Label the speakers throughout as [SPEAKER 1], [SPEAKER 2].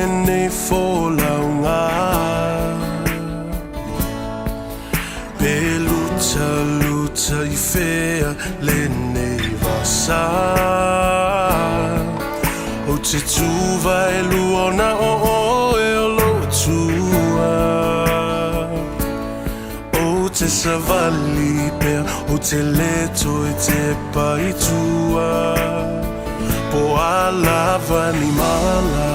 [SPEAKER 1] nei folaunga Pe luta I fea le nei vasa O te tuva e luona o e o lo tua O te savali pea o te leto e te paitua Po alava ni mala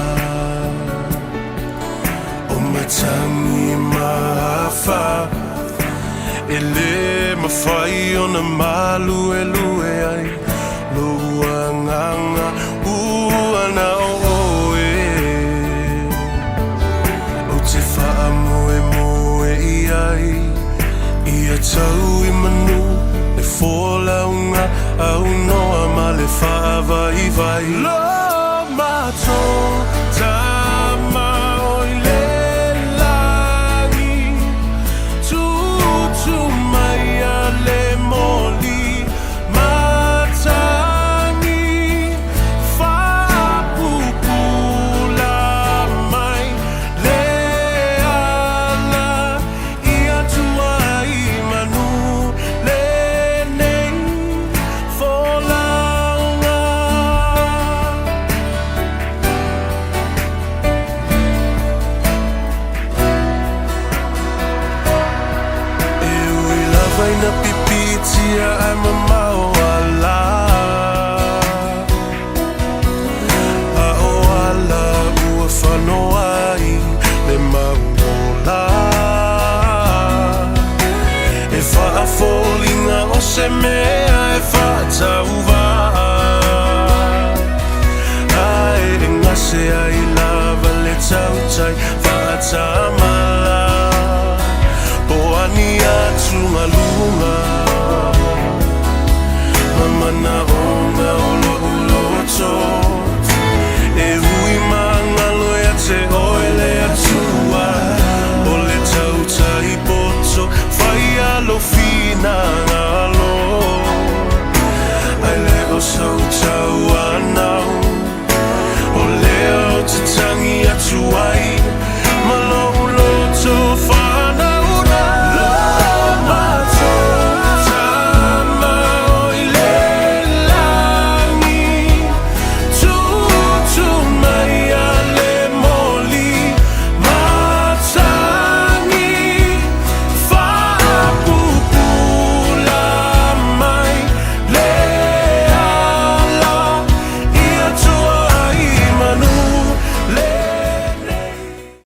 [SPEAKER 1] O matangi mahafa E le mawhai o na malu e lue ai Luanganga ua na oe O te wha moe I ai Ia tau I manu E fōlaunga au noa ma le wha vai Lo mato tama oi le langi Tutu mai a le moli Matangi whapupula mai Le ala ia tua I manu Le nei fōlaunga Vai na pipitia ai mamau ala A o ala ua whanoa I le maungola E whaafolinga o se mea e whaatauwa Ai e ngase ai